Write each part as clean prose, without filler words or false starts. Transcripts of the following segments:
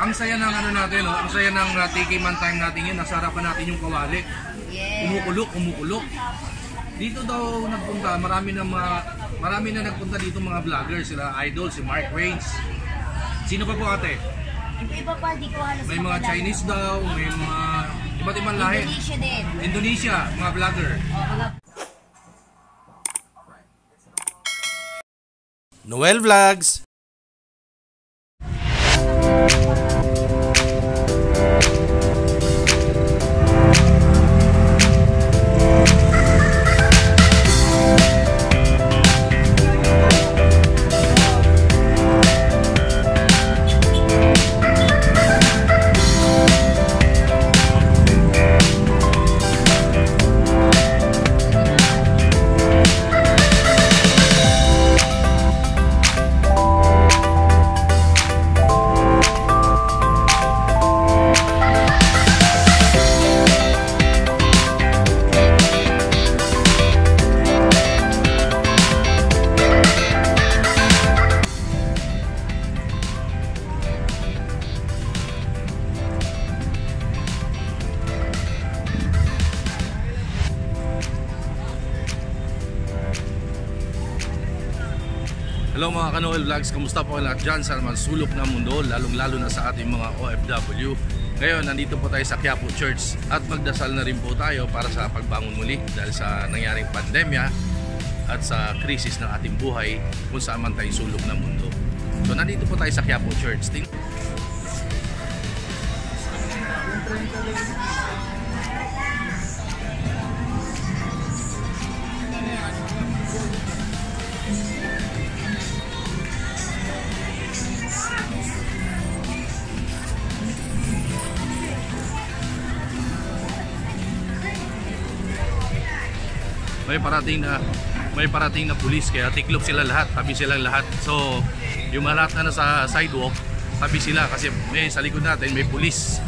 ang saya ng ano natin, no? Ang saya ng Tiki Man time natin yun. Nasa harapan natin yung kawali. Kumukulok. Dito daw nagpunta, marami na nagpunta dito mga vloggers, sila Idol, si Mark Reigns. Sino pa po ate? Iba pa, di ko halos. May mga Chinese daw, may mga iba't ibang lahi. Indonesia din. Indonesia, mga vlogger. Noel Vlogs. Hello mga ka-Noel Vlogs, kumusta po lahat dyan sa sulok ng mundo, lalong-lalo na sa ating mga OFW. Ngayon, nandito po tayo sa Quiapo Church at magdasal na rin po tayo para sa pagbangon muli dahil sa nangyaring pandemya at sa krisis ng ating buhay kung saan man tayo sulok ng mundo. So nandito po tayo sa Quiapo Church. May parating na pulis, kaya tiklop sila lahat, tabi silang lahat. So yung mga lahat na nasa sidewalk, tabi sila kasi may sa likod natin may pulis.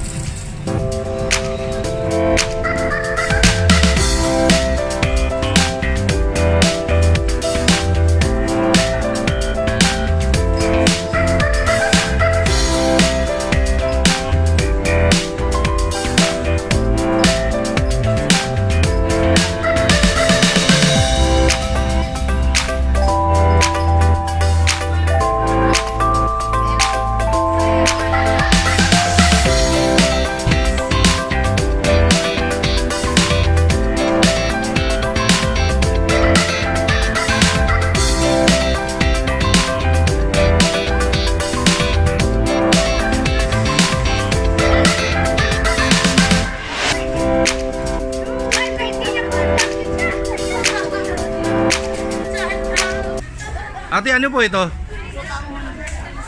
Ate, ano po ito?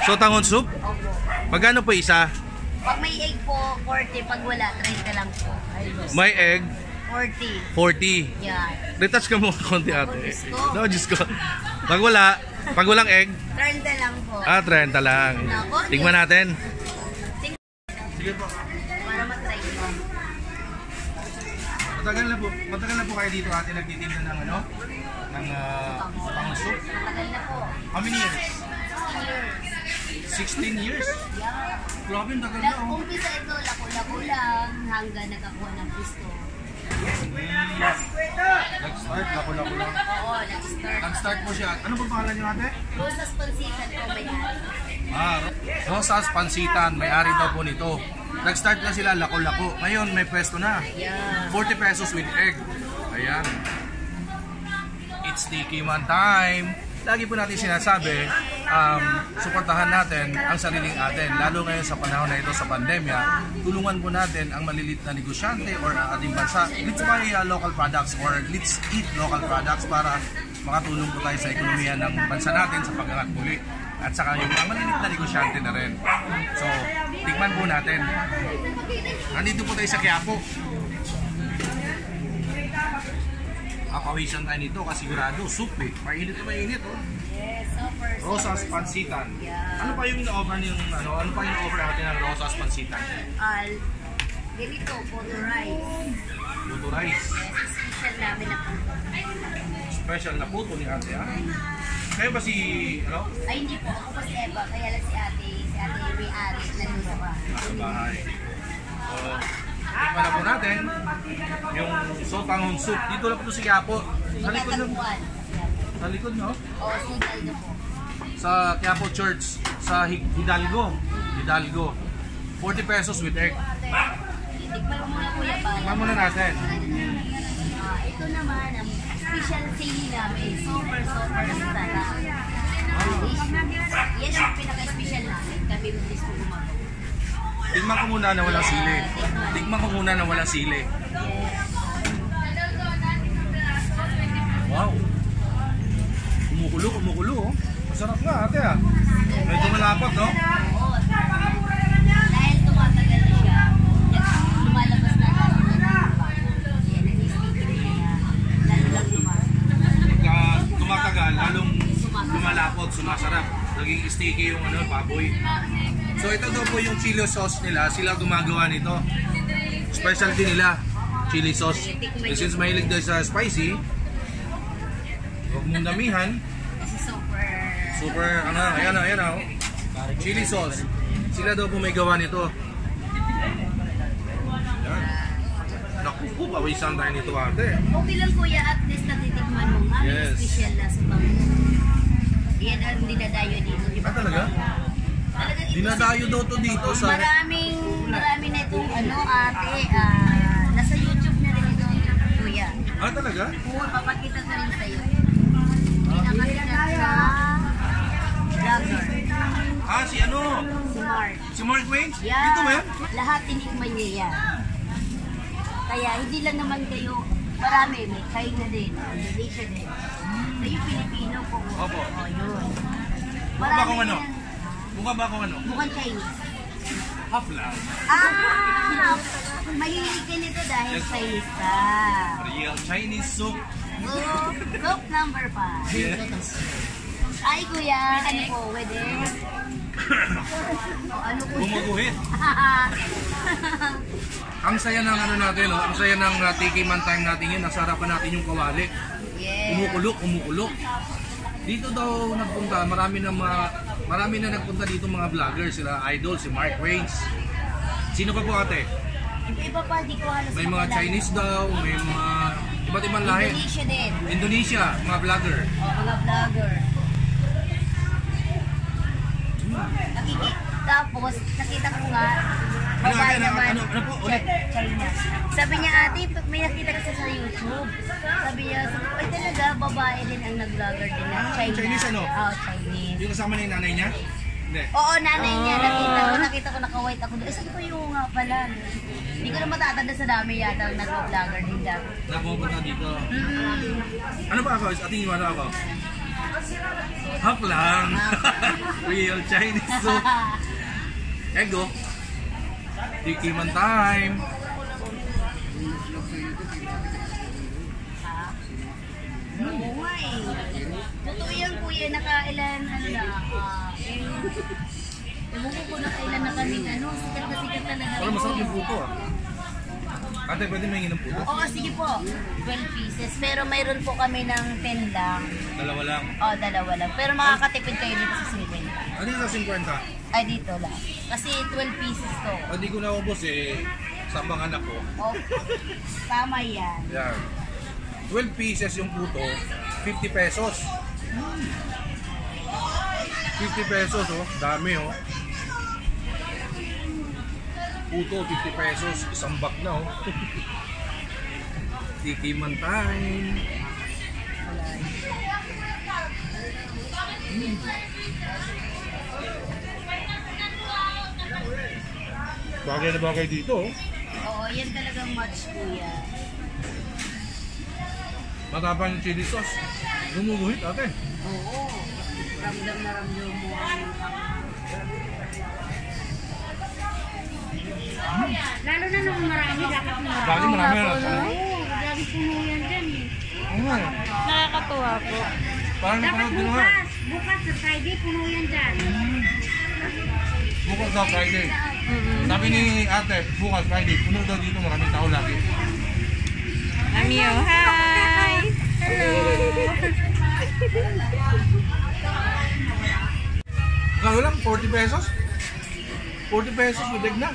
Sotanghon soup? Magkano po isa? Pag may egg po, 40. Pag wala, 30 lang po. May egg? 40. 40. Yan. Retouch ka mo konti ate. Diyos ko. No, Diyos ko. Pag walang egg? 30 lang po. 30 lang. Tingnan natin. Sige po. Para matry ko. Matagal na po kayo dito ate nagtitinda ng ano? Ng sotanghon soup? Matagal na po. How many years? 16 years. 16 years? Yeah. Grabe, tagal na oh. Umpisa ito, lako-lako lang hanggang nakakuha ng pisto. Nag-start, lako-lako lang. Oo, nag-start. Nag-start po siya. Ano po pangalan niyo ate? Rosas Pansitan po may-ari. Rosas Pansitan, may-ari daw po nito. Nag-start na sila lako-lako. Ngayon may pwesto na. Yeah. 40 pesos with egg. Ayan. It's Tiki Man time. Lagi po natin sinasabi, suportahan natin ang sariling atin. Lalo ngayon sa panahon na ito sa pandemya, tulungan po natin ang malilit na negosyante or ang ating bansa. Let's buy local products or let's eat local products para makatulong po tayo sa ekonomiya ng bansa natin sa pag-angat muli. At saka yung mga malilit na negosyante na rin. So, tikman po natin. Nandito po tayo sa Quiapo. Akawisan tayo nito kasi sigurado soup eh. Mainit na mainit oh. Yes, super. Rosas Pansitan. Yeah. Ano pa yung in-offer niyo ano pa yung offer natin ng Rosas Pansitan? Ganito, photo rice. Puto rice. Special namin na puto. Special na puto ni ate ha. Kayo ba si ano? Ay, hindi po. Ako po si Eva. Kaya lang si ate may-ari. Nandun sa bahay. bahay. So, tikman na po natin yung sotanghon soup. Dito lang po sa Quiapo. Sa likod lang. Tagpuan. Sa likod, no? O, sigal na po. Sa Quiapo Church, sa Hidalgo. Hidalgo. 40 pesos with egg. Tikman mo muna kuya pa. Tikman muna natin. Ito naman, ang special sili namin. Super sarap. Yan ang pinaka-special namin. Kami mismo gumagawa. Tikman ko muna na walang sili. Tikman ko muna na walang sili. Wow. Kumukulo, kumukulo. Oh. Masarap nga ate ah. Medyo malapot, no? Oo. Dahil tumatagal na siya, lumalabas na lang. Yan, nag-sticky na siya. Lalo lang lumalabas. Pagka tumatagal, lalong lumalapot, sumasarap. Naging sticky yung ano, baboy. So ito daw po yung chili sauce nila. Sila gumagawa nito. Specialty nila, chili sauce. And since mahilig daw sa spicy, huwag mong damihan. Kasi Super, ano, ayan o. Chili sauce. Sila daw po may gawa nito. Ayan. Naku po, pawisan tayo nito ate. okay lang kuya, at least natitikman mo nga. Yes. May special na sa bango. Yan ang dinadayo dito. Ah, talaga? Talagang Dinadayo daw to dito sa... marami na itong ano ate, nasa YouTube na rin ito kuya. Ah, talaga? Oo, papakita ko rin sa'yo. Pinakasikat na vlogger, Ah, si ano? si Mark. Si Mark Wayne? Yan. Dito ba yan? Lahat tinikman niya yan. Kaya hindi lang naman kayo, marami, may China din, Indonesia din. So yung Pilipino po. Opo. O yun. Mukha ba akong ano? yan. Mukha ba akong ano? Mukhang Chinese. Half lang. Mahilig ka nito dahil Yes. Chinese ka. Real Chinese soup. Cook number 5. Yes. Ay kuya, ano po, pwede? O ano po? Bumuguhit. Ang saya ng ano natin, no? Ang saya ng tikiman time natin yun. Nasa harapan natin yung kawali. Yeah. Kumukulo. Dito daw nagpunta, marami na nagpunta dito mga vlogger, sila Idol, si Mark Wayne. Sino pa po ate? Iba pa, di ko halos May mga makilala. Chinese daw, may mga iba't ibang lahi. Indonesia din. Indonesia, mga vlogger. O, mga vlogger. Tapos, nakita ko nga, babae Ano naman. po? Ulit. China. Sabi niya, ate, may nakita kasi sa YouTube. Sabi niya, ay talaga, babae din ang nag-vlogger din na China. Chinese ano? Oo, Chinese. Yung kasama na yung nanay niya? Hindi. Oo, nanay niya, nakita ko naka-white ako doon. Sabi ko yung nga pala. Hindi ko na matatanda sa dami yata ang nag-vlogger din dyan. Napupunta dito. Ano ba ako? Ating ano ako? Half lang. Real Chinese soup. Ego. Tikiman time. Oo nga eh. Totoo yan kuya, nakailan, ano na, ewan ko kung nakailan na kami, ano, sikat na sikat talaga. Pero masarap yung puto ah. Ate, pwede may ng puto? Oo, sige po, 12 pieces. Pero mayroon po kami ng 10 lang. Dalawa lang. Oo, dalawa lang. Pero makakatipid kayo dito sa 7. Ano yung sa 50? Ay, dito lang. Kasi 12 pieces to. Hindi ko naubos eh. Sa mga anak ko. Oh, tama yan. Yan. 12 pieces yung puto, 50 pesos. 50 pesos oh, dami oh. Puto, 50 pesos, isang bag na oh. Tikiman time. Bagay na bagay dito oh. Oo, yan talagang match kuya. Matapang yung chili sauce. Gumuguhit ate. Oo. Ramdam na ramdam mo ang Lalo na nung marami, dapat marami. Dali marami na. Oo, grabe puno yan dyan eh. Oo nga eh. Nakakatuwa po. Parang Dapat napanood din nga. bukas sa Friday, puno yan dyan. Bukas daw Friday. Sabi ni ate, bukas Friday, puno daw dito, maraming tao lagi. Amio, hi! Hello! Kaya lang, 40 pesos? 40 pesos, madag na.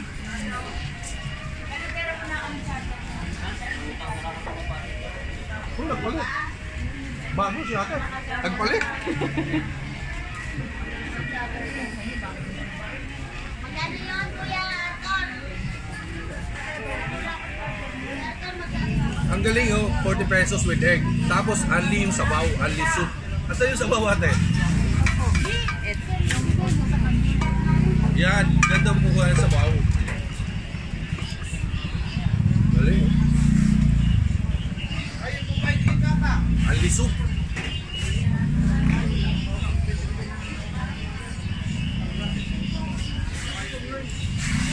Nagpalit. Bago siya ate. Nagpalit. Magkano yun, Kuya Arton? Ang galing oh, 40 pesos with egg. Tapos only yung sabaw, only soup. Asa yung sabaw ate? Yan, ganda mo kukuha ng sabaw. Galing oh. Only soup.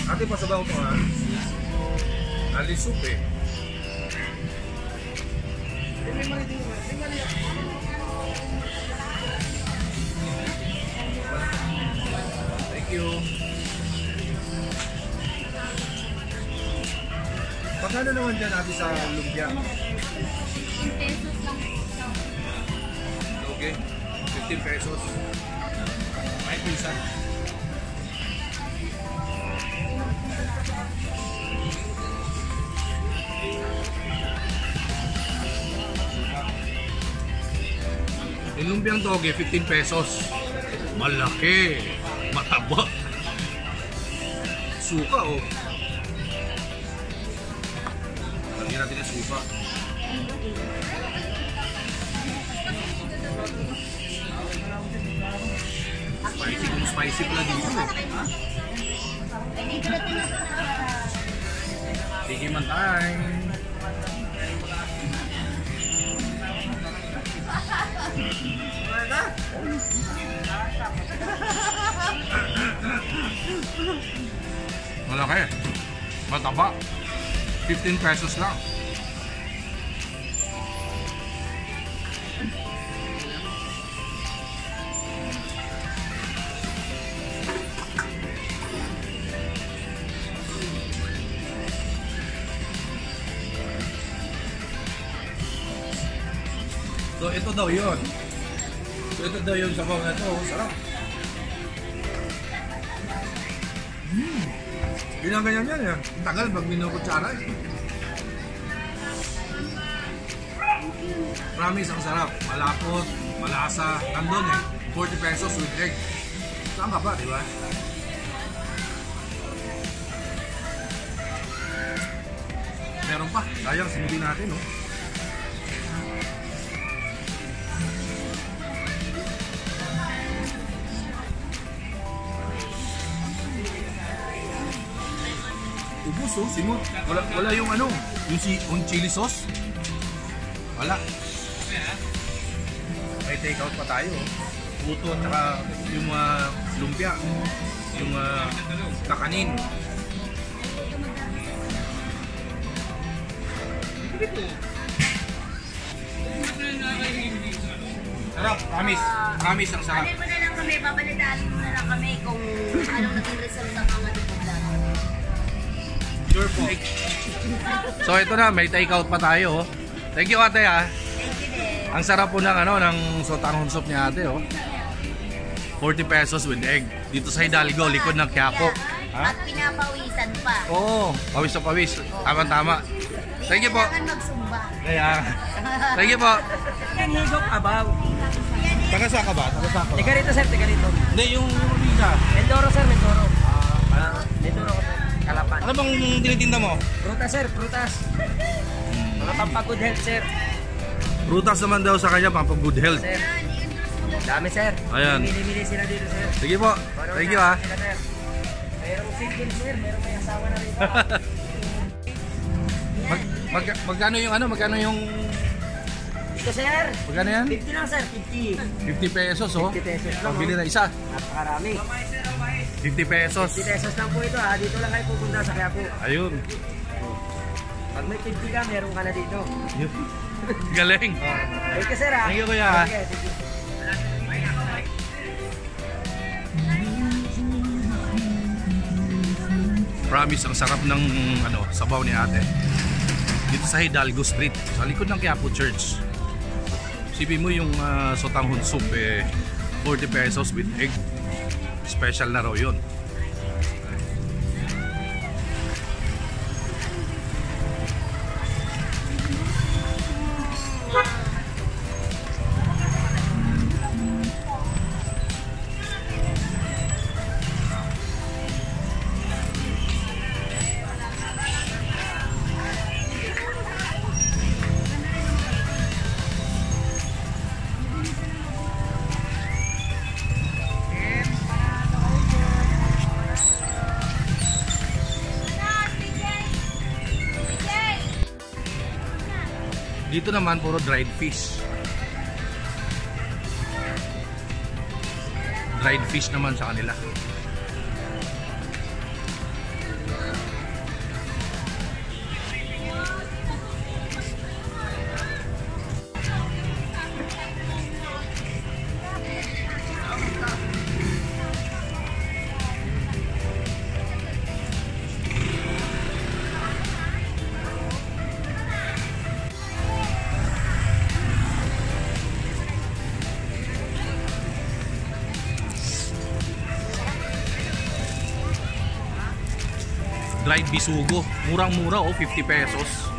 Ate, pasabaw mo ha. Only soup eh. Thank you. Magkano naman dyan natin sa lumpia? 15 pesos lang po. Okay, 15 pesos. May pinsan. Yung lumpiang toge, 15 pesos. Malaki. Mataba. Suka oh. Lagyan natin yung suka. Spicy kung spicy pala dito eh. Sige man time. Malaki. Mataba. 15 pesos lang. So ito daw yun. Ito daw yung sabaw na ito. Sarap. Ginaganyan yan eh. Tagal pag minukutsara eh. Promise, ang sarap. Malapot, malasa. Nandun eh. 40 pesos with egg. Saan ka ba, di ba? Meron pa. Sayang, sinubin natin oh. Ubus oh, simot. Wala yung ano, yung chili sauce. Wala. May take out pa tayo oh. Puto at saka yung lumpia. Yung kakanin. Sarap, promise. Promise ang sarap. Ano mo na lang kami, babalitaan mo na lang kami kung anong naging result ng mga vlog. Sure po. So ito na, may take out pa tayo. Oh. Thank you ate ha. Thank you din. Ang sarap po ng ano, ng sotanghon soup ni ate oh. 40 pesos with egg. Dito sa Hidalgo, likod ng Quiapo. Ha? At pinapawisan pa. Oo, pawis na pawis. Tama-tama. Thank you po. Kailangan magsumba. Kaya, thank you po. Higop abaw. Taga saan ka ba? Taga saan ka ba? Tiga rito sir, tiga rito. Hindi, yung pizza. Mindoro sir, Mindoro. Mindoro ko sir. Kalapan. Ano bang tinitinda mo? Prutas sir, prutas. Mga pampag-good health sir. Prutas naman daw sa kanya, pang good health. Sir. Dami sir. Ayan. Mili-mili sila dito sir. Sige po. Thank you ha. Sila, sir. Mayroong single sir, mayroong may asawa na rin. Magkano yung ano? Magkano yung... Ito sir. Magkano yan? 50 lang sir, 50. 50 pesos oh. 50 pesos lang. Pabili na isa. Napakarami. 50 pesos. 50 pesos lang po ito ha. Dito lang kayo pupunta sa Quiapo. Ayun. Pag may 50 ka, meron ka na dito. Galing. Thank you sir ha. Thank you kuya. Okay, thank you. Promise, ang sarap ng ano, sabaw ni ate. Dito sa Hidalgo Street, sa likod ng Quiapo Church. Sipin mo yung sotanghon soup 40 pesos with egg. Special na raw yun. Dito naman puro dried fish. Dried fish naman sa kanila. Dried bisugo, murang-mura 50 pesos.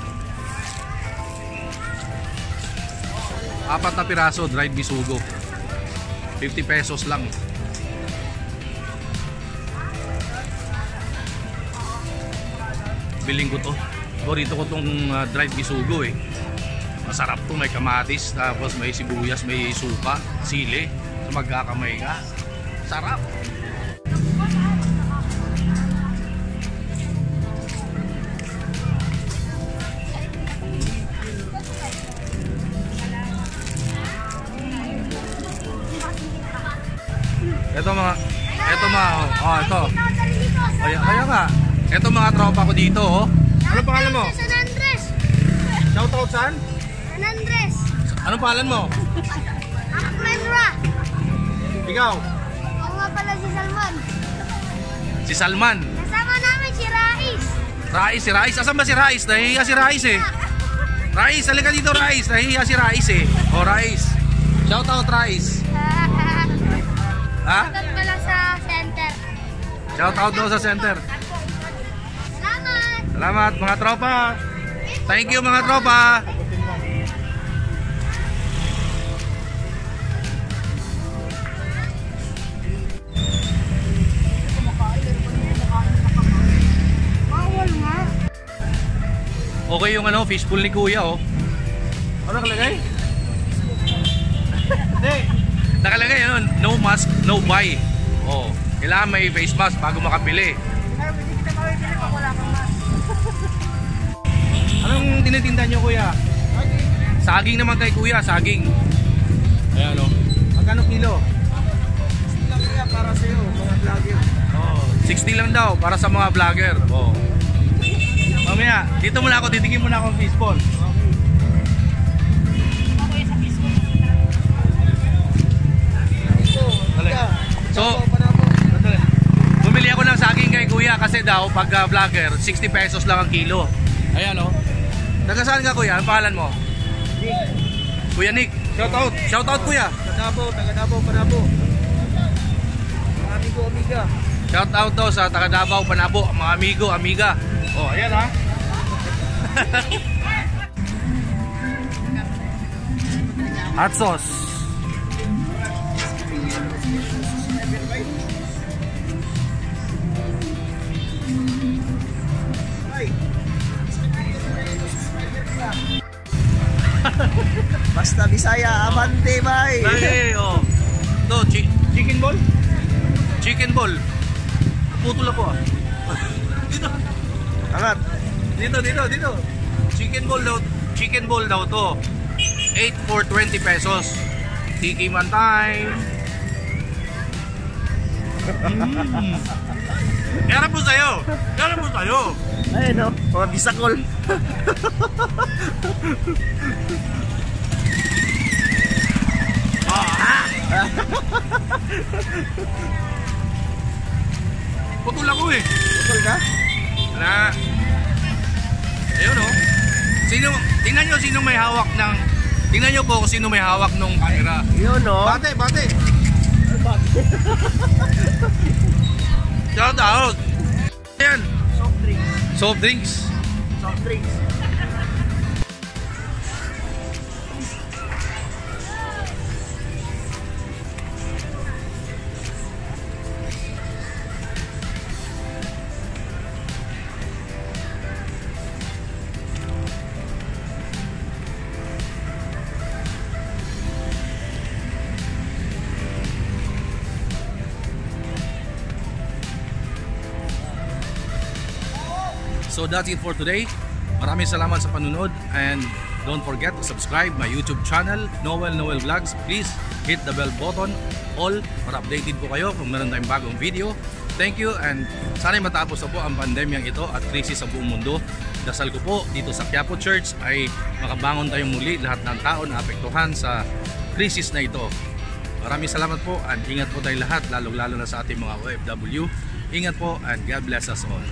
4 na piraso dried bisugo, 50 pesos lang. Biling ko to. Paborito ko tong dried bisugo eh. Masarap to, may kamatis, tapos may sibuyas, may suka, sili. So magkakamay ka. Sarap. Ito ito. Kaya nga. Ito mga tropa ko dito, oh. Ano pangalan mo? San Andres. Shoutout saan? San Andres. Anong pangalan mo? Akmenra. Ikaw? Ako nga pala si Salman. Si Salman. Kasama namin si Rais. Si Rais. Asan ba si Rais? Nahihiya si Rais eh. Rais, halika dito Rais. Nahihiya si Rais eh. Oh, Rais. Shoutout Rais. Ha? Shoutout pala sa center. Shoutout daw sa center. Salamat. Salamat mga tropa. Thank you mga tropa. Bawal nga. Okay yung fishbowl ni Kuya, oh. Ano nakalagay? Hindi. Nakalagay no mask, no buy. Oh, kailangan may face mask bago makabili. Anong tinitinda nyo, Kuya? Saging naman kay Kuya, saging. Ayan, oh. Magkano kilo? 60 lang kaya para sa iyo, mga vlogger. Oh, 60 lang daw para sa mga vlogger. Oh. Mamaya, dito muna ako, titingin muna ako ng fishbowl. So, bumili ako ng saging kay Kuya kasi daw pag vlogger, 60 pesos lang ang kilo. Ayan, oh. Taga saan ka, Kuya? Ang pangalan mo? Nick. Kuya Nick. Shoutout. Shoutout, Kuya. Taga Davao, Panabo. Mga amigo, amiga. Shoutout daw sa taga Davao, Panabo, mga amigo, amiga. Oh, ayan ha. Hot sauce. Basta Bisaya, abante bay. Ay, oh. To, chicken ball? Chicken ball. Putol ako ah. Dito. Angat. Dito. Chicken ball daw to. 8 for 20 pesos. Tiki man time. Yarap mo sa'yo. Ayun o, mga bisakol. Putol ako eh. Betul ka? Wala. Ayun oh. Tingnan nyo sino may hawak ng... Tingnan nyo po kung sino may hawak ng camera. Yun o. Bate. Shout out. Ayan. Soft drinks. So that's it for today. Maraming salamat sa panunod and Don't forget to subscribe my YouTube channel, Noel Vlogs. Please hit the bell button, all, para updated po kayo kung meron tayong bagong video. Thank you, and sana'y matapos na po ang pandemyang ito at krisis sa buong mundo. Dasal ko po dito sa Quiapo Church ay makabangon tayong muli lahat ng tao na apektuhan sa krisis na ito. Maraming salamat po, and ingat po tayo lahat, lalong-lalo na sa ating mga OFW. Ingat po, and God bless us all.